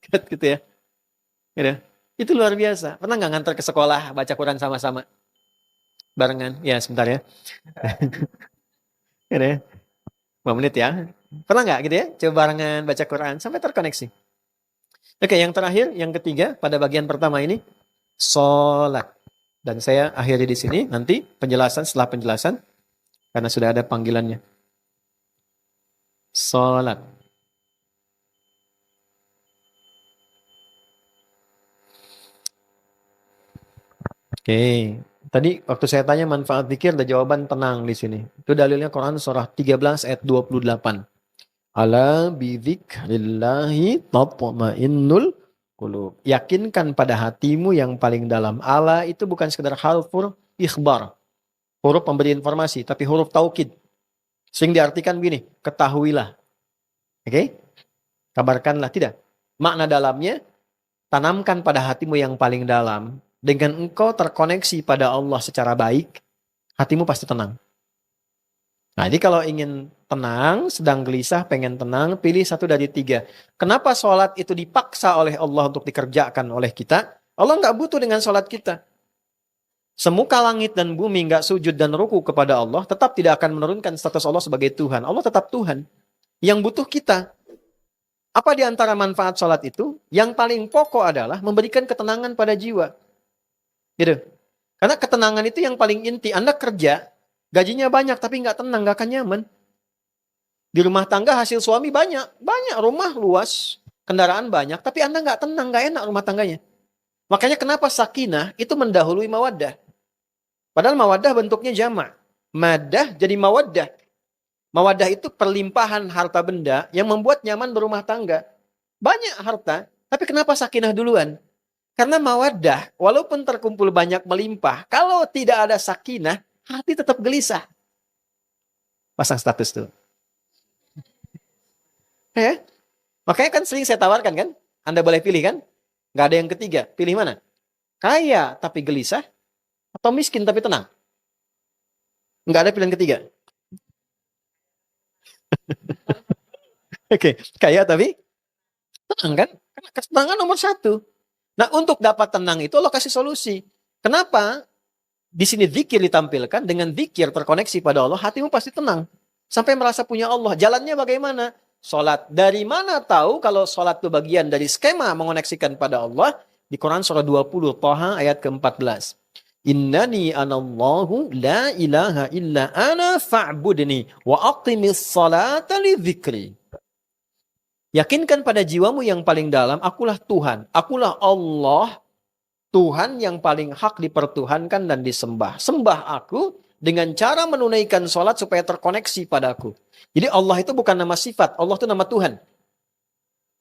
Gitu ya. Gitu. Itu luar biasa. Pernah nggak ngantar ke sekolah baca Quran sama-sama? Barengan. Ya sebentar ya. Gitu ya. 5 menit ya. Pernah nggak gitu ya? Coba barengan baca Quran. Sampai terkoneksi. Oke, yang terakhir, yang ketiga pada bagian pertama ini, sholat. Dan saya akhiri di sini, nanti penjelasan setelah penjelasan, karena sudah ada panggilannya. Sholat. Oke, tadi waktu saya tanya manfaat zikir, ada jawaban tenang di sini. Itu dalilnya Quran surah 13 ayat 28. Ala bidzikrillahi tatma'innul qulub. Yakinkan pada hatimu yang paling dalam. Ala itu bukan sekedar huruf ikhbar. Huruf pemberi informasi, tapi huruf taukid. Sering diartikan begini, ketahuilah. Oke? Kabarkanlah, tidak. Makna dalamnya, tanamkan pada hatimu yang paling dalam. Dengan engkau terkoneksi pada Allah secara baik, hatimu pasti tenang. Nah, jadi kalau ingin tenang, sedang gelisah, pengen tenang, pilih 1 dari 3. Kenapa sholat itu dipaksa oleh Allah untuk dikerjakan oleh kita? Allah nggak butuh dengan sholat kita. Semuka langit dan bumi nggak sujud dan ruku kepada Allah, tetap tidak akan menurunkan status Allah sebagai Tuhan. Allah tetap Tuhan. Yang butuh kita. Apa di antara manfaat sholat itu? Yang paling pokok adalah memberikan ketenangan pada jiwa. Gitu. Karena ketenangan itu yang paling inti. Anda kerja, gajinya banyak tapi nggak tenang, nggak akan nyaman. Di rumah tangga hasil suami banyak rumah luas, kendaraan banyak, tapi Anda nggak tenang, nggak enak rumah tangganya. Makanya kenapa sakinah itu mendahului mawaddah. Padahal mawaddah bentuknya jamak. Madah jadi mawaddah. Mawaddah itu perlimpahan harta benda yang membuat nyaman berumah tangga. Banyak harta, tapi kenapa sakinah duluan? Karena mawaddah, walaupun terkumpul banyak melimpah, kalau tidak ada sakinah, hati tetap gelisah. Pasang status tuh. Ya? Makanya kan sering saya tawarkan kan, Anda boleh pilih kan? Nggak ada yang ketiga, pilih mana? Kaya tapi gelisah, atau miskin tapi tenang? Nggak ada pilihan ketiga. Oke, kaya tapi tenang kan? Karena ketenangan nomor 1. Nah, untuk dapat tenang itu Allah kasih solusi. Kenapa? Di sini zikir ditampilkan, dengan zikir terkoneksi pada Allah, hatimu pasti tenang. Sampai merasa punya Allah. Jalannya bagaimana? Sholat. Dari mana tahu kalau sholat itu bagian dari skema mengoneksikan pada Allah? Di Quran surah 20, Thaha ayat ke-14. Innani anallahu la ilaha illa ana fa'budni wa aqimis salata li dzikri. Yakinkan pada jiwamu yang paling dalam, akulah Tuhan, akulah Allah, Tuhan yang paling hak dipertuhankan dan disembah. Sembah aku dengan cara menunaikan sholat supaya terkoneksi padaku. Jadi Allah itu bukan nama sifat, Allah itu nama Tuhan.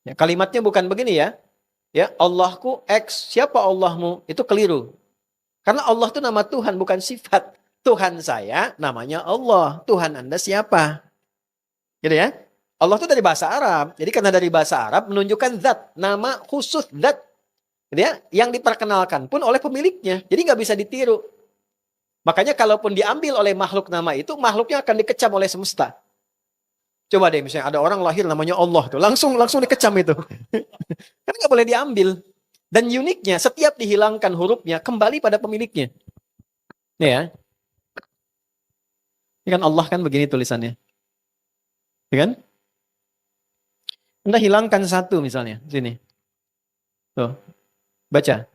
Ya, kalimatnya bukan begini ya. Ya, Allahku X, siapa Allahmu? Itu keliru. Karena Allah itu nama Tuhan, bukan sifat. Tuhan saya namanya Allah. Tuhan Anda siapa? Gitu ya. Allah itu dari bahasa Arab. Jadi karena dari bahasa Arab menunjukkan zat, nama khusus zat. Gitu ya, yang diperkenalkan pun oleh pemiliknya. Jadi nggak bisa ditiru. Makanya kalaupun diambil oleh makhluk nama itu, makhluknya akan dikecam oleh semesta. Coba deh misalnya ada orang lahir namanya Allah tuh, langsung dikecam itu. Kan nggak boleh diambil. Dan uniknya setiap dihilangkan hurufnya kembali pada pemiliknya. Ya. Ini kan Allah kan begini tulisannya. Ya kan? Anda hilangkan satu misalnya sini. Tuh. Baca.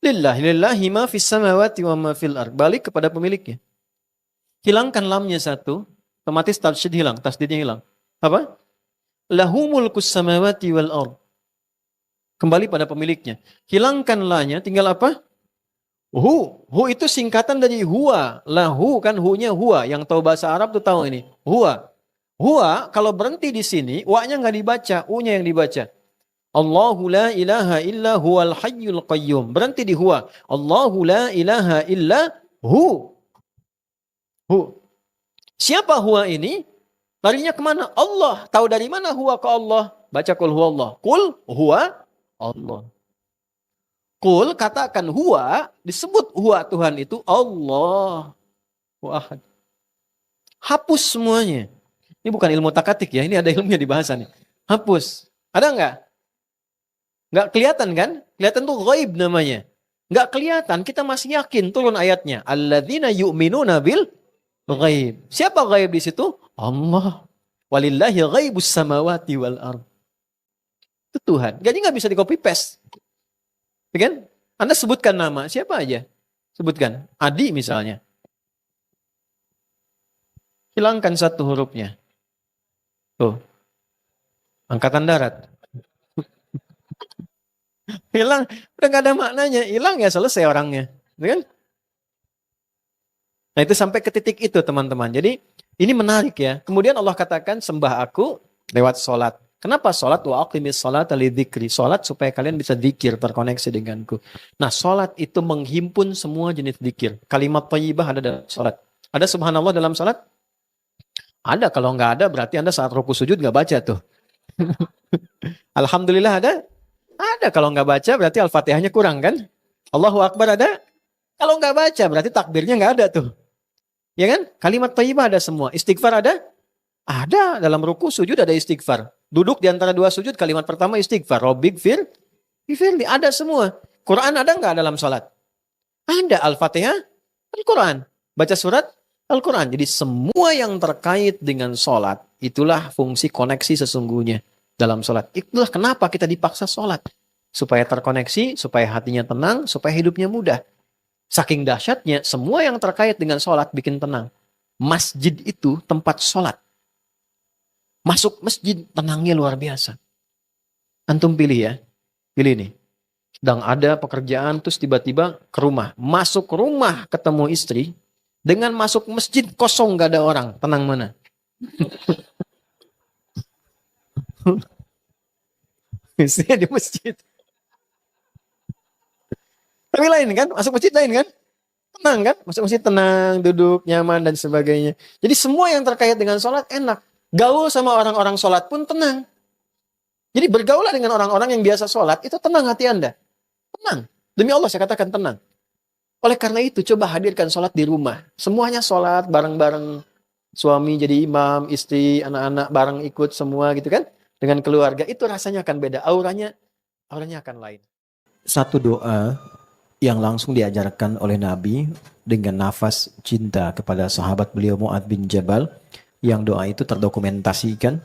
Lillahi ma fis samawati wa ma fil ard. Balik kepada pemiliknya. Hilangkan lamnya satu, otomatis tasydid hilang, tasdidnya hilang. Apa? Lahu mulkus samawati wal ard. Kembali pada pemiliknya. Hilangkan la-nya, tinggal apa? Hu. Hu itu singkatan dari huwa. Lahu kan hu-nya huwa. Yang tahu bahasa Arab tuh tahu ini. Huwa. Huwa kalau berhenti di sini, wa-nya nggak dibaca, u-nya yang dibaca. Allahu la ilaha illa huwal hayyul qayyum. Berhenti di huwa. Allahu la ilaha illa hu. Hu. Siapa huwa ini? Larinya kemana? Allah. Tahu dari mana huwa ke Allah? Baca kul huwa Allah. Kul huwa Allah. Kul katakan huwa, disebut huwa Tuhan itu Allah. Wahad. Hapus semuanya. Ini bukan ilmu takatik ya, ini ada ilmunya di bahasa nih. Hapus. Ada nggak? Nggak kelihatan kan? Kelihatan tuh ghaib namanya. Nggak kelihatan, kita masih yakin turun ayatnya. Alladzina yu'minuna bil ghaib. Siapa ghaib di situ? Allah. Walillahi ghaibus samawati wal ard. Itu Tuhan. Jadi nggak bisa di copy paste. Ya kan? Anda sebutkan nama siapa aja. Sebutkan. Adi misalnya. Hilangkan satu hurufnya. Tuh. Angkatan darat. Hilang. Udah nggak ada maknanya. Hilang ya selesai orangnya. Ya kan? Nah itu sampai ke titik itu teman-teman. Jadi ini menarik ya. Kemudian Allah katakan sembah aku lewat sholat. Kenapa sholat? Wa aqimis sholata lidzikri. Sholat supaya kalian bisa dzikir, terkoneksi denganku. Nah sholat itu menghimpun semua jenis dzikir. Kalimat thayyibah ada dalam sholat. Ada subhanallah dalam sholat? Ada. Kalau nggak ada berarti Anda saat ruku sujud nggak baca tuh. Alhamdulillah ada? Ada. Kalau nggak baca berarti Al-Fatihahnya kurang kan? Allahu Akbar ada? Kalau nggak baca berarti takbirnya nggak ada tuh. Ya kan? Kalimat thayyibah ada semua. Istighfar ada? Ada. Dalam ruku sujud ada istighfar. Duduk di antara dua sujud kalimat pertama istighfar. Rabbighfir, firli. Ada semua. Quran ada nggak dalam sholat? Ada. Al-Fatihah, Al-Quran. Baca surat, Al-Quran. Jadi semua yang terkait dengan sholat, itulah fungsi koneksi sesungguhnya dalam sholat. Itulah kenapa kita dipaksa sholat. Supaya terkoneksi, supaya hatinya tenang, supaya hidupnya mudah. Saking dahsyatnya, semua yang terkait dengan sholat bikin tenang. Masjid itu tempat sholat. Masuk masjid, tenangnya luar biasa. Antum pilih ya. Pilih nih. Sedang ada pekerjaan, terus tiba-tiba ke rumah. Masuk rumah ketemu istri. Dengan masuk masjid kosong, gak ada orang. Tenang mana? Istrinya di masjid. Tapi lain kan, masuk masjid lain kan? Tenang kan? Masuk masjid tenang, duduk, nyaman, dan sebagainya. Jadi semua yang terkait dengan sholat enak. Gaul sama orang-orang sholat pun tenang. Jadi bergaulah dengan orang-orang yang biasa sholat, itu tenang hati Anda. Tenang. Demi Allah saya katakan tenang. Oleh karena itu, coba hadirkan sholat di rumah. Semuanya sholat bareng-bareng. Suami jadi imam, istri, anak-anak bareng ikut semua gitu kan. Dengan keluarga, itu rasanya akan beda. Auranya akan lain. Satu doa yang langsung diajarkan oleh Nabi dengan nafas cinta kepada sahabat beliau Mu'adz bin Jabal. Yang doa itu terdokumentasikan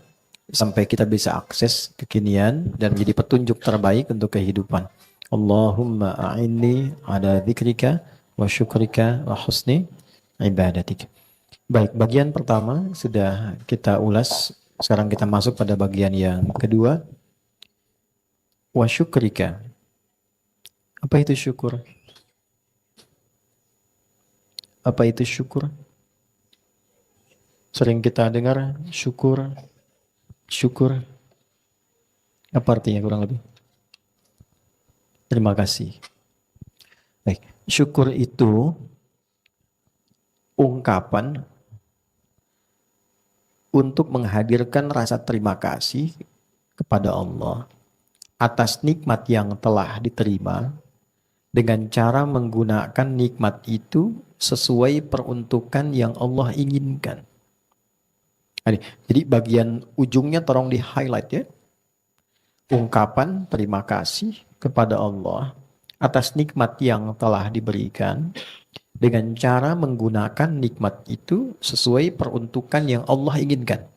sampai kita bisa akses kekinian dan menjadi petunjuk terbaik untuk kehidupan. Allahumma a'inni ala dzikrika wa syukrika wa husni ibadatik. Baik, bagian pertama sudah kita ulas. Sekarang kita masuk pada bagian yang kedua. Wa syukrika. Apa itu syukur? Apa itu syukur? Sering kita dengar syukur, syukur. Apa artinya kurang lebih? Terima kasih. Baik, syukur itu ungkapan untuk menghadirkan rasa terima kasih kepada Allah atas nikmat yang telah diterima dengan cara menggunakan nikmat itu sesuai peruntukan yang Allah inginkan. Jadi bagian ujungnya tolong di highlight ya. Ungkapan terima kasih kepada Allah atas nikmat yang telah diberikan dengan cara menggunakan nikmat itu sesuai peruntukan yang Allah inginkan.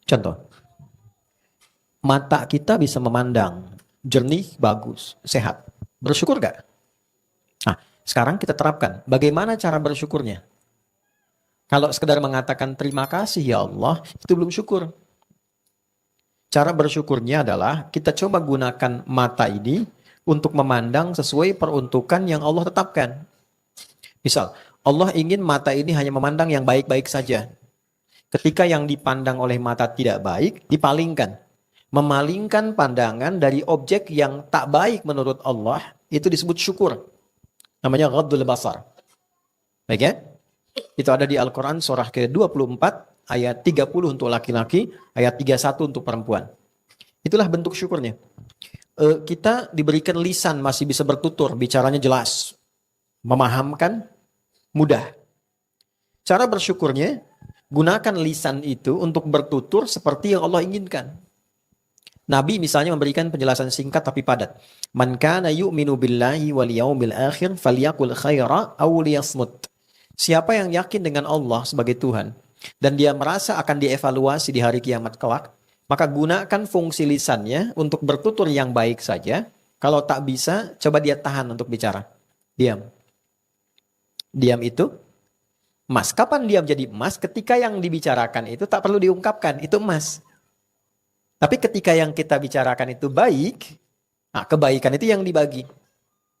Contoh, mata kita bisa memandang jernih, bagus, sehat. Bersyukur gak? Nah, sekarang kita terapkan. Bagaimana cara bersyukurnya? Kalau sekedar mengatakan terima kasih ya Allah, itu belum syukur. Cara bersyukurnya adalah kita coba gunakan mata ini untuk memandang sesuai peruntukan yang Allah tetapkan. Misal, Allah ingin mata ini hanya memandang yang baik-baik saja. Ketika yang dipandang oleh mata tidak baik, dipalingkan. Memalingkan pandangan dari objek yang tak baik menurut Allah, itu disebut syukur. Namanya ghaddul basar. Baik ya? Itu ada di Al-Quran surah ke-24 ayat 30 untuk laki-laki, ayat 31 untuk perempuan. Itulah bentuk syukurnya. Kita diberikan lisan masih bisa bertutur, bicaranya jelas, memahamkan, mudah. Cara bersyukurnya, gunakan lisan itu untuk bertutur seperti yang Allah inginkan. Nabi misalnya memberikan penjelasan singkat tapi padat. Man kana yu'minu billahi wal yaumil akhir falyaqul khaira aw liyasmut. Siapa yang yakin dengan Allah sebagai Tuhan dan dia merasa akan dievaluasi di hari kiamat kelak, maka gunakan fungsi lisannya untuk bertutur yang baik saja. Kalau tak bisa, coba dia tahan untuk bicara. Diam. Diam itu emas. Kapan diam jadi emas? Ketika yang dibicarakan itu tak perlu diungkapkan, itu emas. Tapi ketika yang kita bicarakan itu baik, nah kebaikan itu yang dibagi.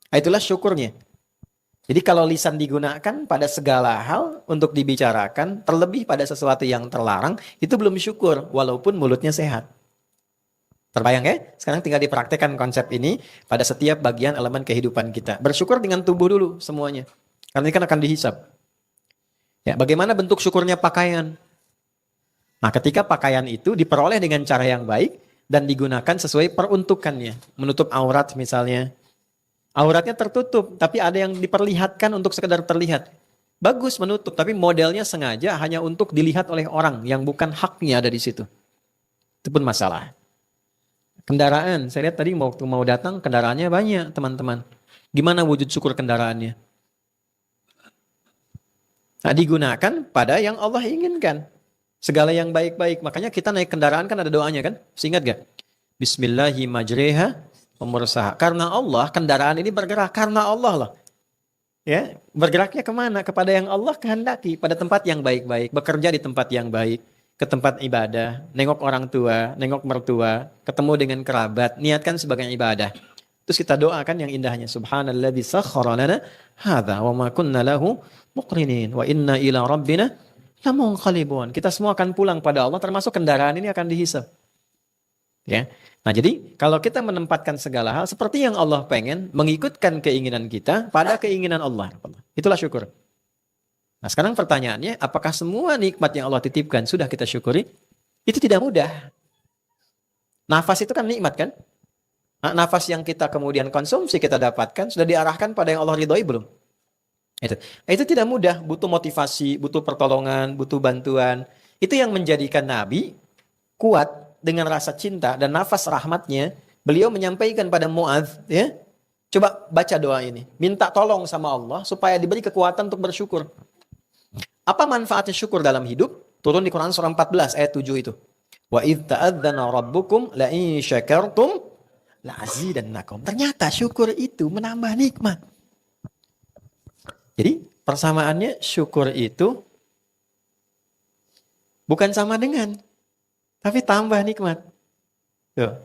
Nah, itulah syukurnya. Jadi kalau lisan digunakan pada segala hal untuk dibicarakan, terlebih pada sesuatu yang terlarang, itu belum syukur, walaupun mulutnya sehat. Terbayang ya? Sekarang tinggal dipraktekkan konsep ini pada setiap bagian elemen kehidupan kita. Bersyukur dengan tubuh dulu semuanya. Karena ini kan akan dihisap. Ya, bagaimana bentuk syukurnya pakaian? Nah, ketika pakaian itu diperoleh dengan cara yang baik dan digunakan sesuai peruntukannya. Menutup aurat misalnya. Auratnya tertutup, tapi ada yang diperlihatkan untuk sekedar terlihat. Bagus menutup, tapi modelnya sengaja hanya untuk dilihat oleh orang yang bukan haknya ada di situ. Itu pun masalah. Kendaraan, saya lihat tadi waktu mau datang kendaraannya banyak teman-teman. Gimana wujud syukur kendaraannya? Nah, digunakan pada yang Allah inginkan. Segala yang baik-baik. Makanya kita naik kendaraan kan ada doanya kan? Masih ingat gak? Bismillahirrahmanirrahim. Pemursaha. Karena Allah, kendaraan ini bergerak. Karena Allah lah. Ya, bergeraknya kemana? Kepada yang Allah kehendaki. Pada tempat yang baik-baik. Bekerja di tempat yang baik. Ke tempat ibadah. Nengok orang tua. Nengok mertua. Ketemu dengan kerabat. Niatkan sebagai ibadah. Terus kita doakan yang indahnya. Subhanalladzi sakhkhara lana hadza wa ma kunna lahu muqrinin. Wa inna ila rabbina lamunqalibun. Kita semua akan pulang pada Allah. Termasuk kendaraan ini akan dihisab. Ya. Nah jadi kalau kita menempatkan segala hal seperti yang Allah pengen, mengikutkan keinginan kita pada keinginan Allah. Itulah syukur. Nah sekarang pertanyaannya, apakah semua nikmat yang Allah titipkan sudah kita syukuri? Itu tidak mudah. Nafas itu kan nikmat kan? Nah, nafas yang kita kemudian konsumsi, kita dapatkan, sudah diarahkan pada yang Allah ridhoi belum? Itu tidak mudah, butuh motivasi, butuh pertolongan, butuh bantuan. Itu yang menjadikan Nabi kuat dengan rasa cinta dan nafas rahmatnya, beliau menyampaikan pada Muadz, ya, coba baca doa ini, minta tolong sama Allah supaya diberi kekuatan untuk bersyukur. Apa manfaatnya syukur dalam hidup? Turun di Quran surah 14 ayat 7 itu. Wa idz ta'adzana rabbukum la in syakartum la azidannakum. Ternyata syukur itu menambah nikmat. Jadi persamaannya syukur itu bukan sama dengan, tapi tambah nikmat. Tuh.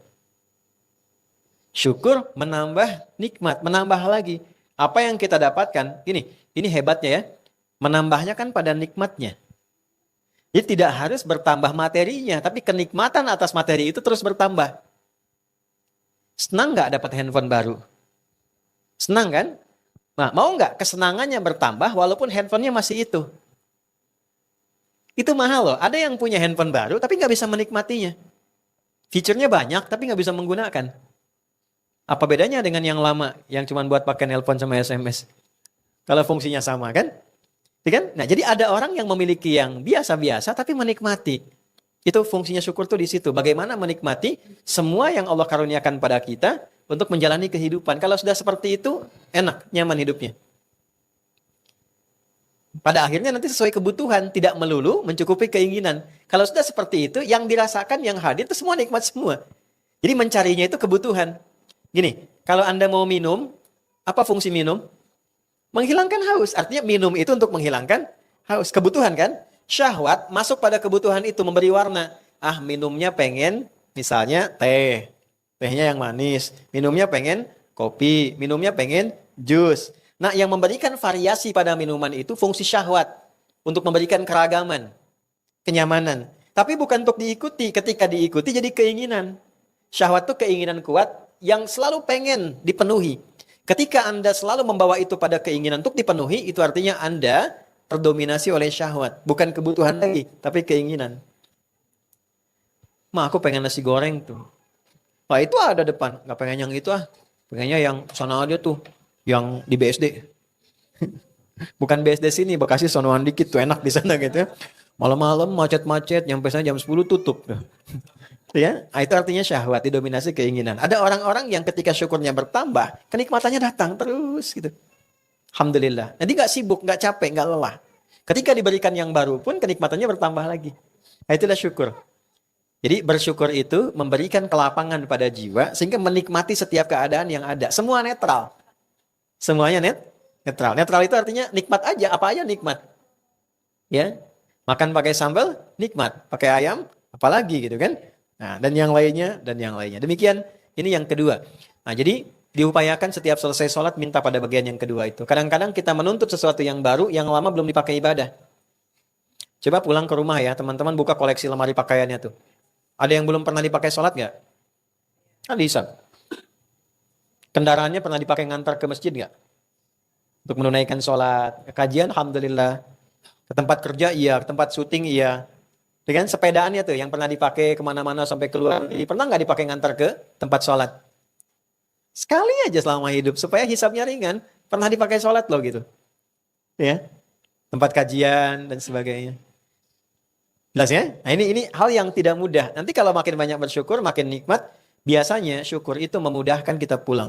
Syukur menambah nikmat, menambah lagi. Apa yang kita dapatkan, ini hebatnya ya. Menambahnya kan pada nikmatnya. Jadi tidak harus bertambah materinya, tapi kenikmatan atas materi itu terus bertambah. Senang nggak dapat handphone baru? Senang kan? Nah, mau nggak kesenangannya bertambah walaupun handphonenya masih itu? Itu mahal loh. Ada yang punya handphone baru tapi nggak bisa menikmatinya. Fiturnya banyak tapi nggak bisa menggunakan. Apa bedanya dengan yang lama yang cuma buat pakai nelpon sama SMS? Kalau fungsinya sama kan? Ya kan? Nah, jadi ada orang yang memiliki yang biasa-biasa tapi menikmati. Itu fungsinya syukur tuh di situ. Bagaimana menikmati semua yang Allah karuniakan pada kita untuk menjalani kehidupan. Kalau sudah seperti itu, enak, nyaman hidupnya. Pada akhirnya nanti sesuai kebutuhan, tidak melulu mencukupi keinginan. Kalau sudah seperti itu, yang dirasakan, yang hadir itu semua nikmat semua. Jadi mencarinya itu kebutuhan. Gini, kalau Anda mau minum, apa fungsi minum? Menghilangkan haus. Artinya minum itu untuk menghilangkan haus. Kebutuhan kan? Syahwat masuk pada kebutuhan itu, memberi warna. Ah, minumnya pengen misalnya teh. Tehnya yang manis. Minumnya pengen kopi. Minumnya pengen jus. Nah, yang memberikan variasi pada minuman itu fungsi syahwat. Untuk memberikan keragaman. Kenyamanan. Tapi bukan untuk diikuti. Ketika diikuti jadi keinginan. Syahwat itu keinginan kuat yang selalu pengen dipenuhi. Ketika Anda selalu membawa itu pada keinginan untuk dipenuhi, itu artinya Anda terdominasi oleh syahwat. Bukan kebutuhan lagi, tapi keinginan. Ma, aku pengen nasi goreng tuh. Wah, itu ada depan. Gak pengen yang itu ah. Pengennya yang sana aja tuh. Yang di BSD. Bukan BSD sini, Bekasi sonoan dikit tuh. Enak di sana gitu ya. Malam-malam macet-macet, nyampe sana jam 10 tutup. Ya, itu artinya syahwat, didominasi keinginan. Ada orang-orang yang ketika syukurnya bertambah, kenikmatannya datang terus gitu. Alhamdulillah. Jadi nggak sibuk, nggak capek, nggak lelah. Ketika diberikan yang baru pun kenikmatannya bertambah lagi. Nah, itulah syukur. Jadi bersyukur itu memberikan kelapangan pada jiwa sehingga menikmati setiap keadaan yang ada. Semua netral. Semuanya netral. Netral itu artinya nikmat aja, apa aja nikmat. Ya. Makan pakai sambal, nikmat. Pakai ayam, apalagi gitu kan. Nah, dan yang lainnya. Demikian, ini yang kedua. Nah, jadi diupayakan setiap selesai sholat minta pada bagian yang kedua itu. Kadang-kadang kita menuntut sesuatu yang baru, yang lama belum dipakai ibadah. Coba pulang ke rumah ya, teman-teman buka koleksi lemari pakaiannya tuh. Ada yang belum pernah dipakai sholat nggak? Kan bisa. Kendaraannya pernah dipakai ngantar ke masjid nggak? Untuk menunaikan sholat. Kajian, alhamdulillah. Ke tempat kerja iya, ke tempat syuting iya. Dengan sepedaannya tuh yang pernah dipakai kemana-mana sampai keluar. Pernah nggak dipakai ngantar ke tempat sholat? Sekali aja selama hidup supaya hisabnya ringan. Pernah dipakai sholat loh gitu. Ya, tempat kajian dan sebagainya. Jelas ya? Nah ini hal yang tidak mudah. Nanti kalau makin banyak bersyukur, makin nikmat. Biasanya syukur itu memudahkan kita pulang.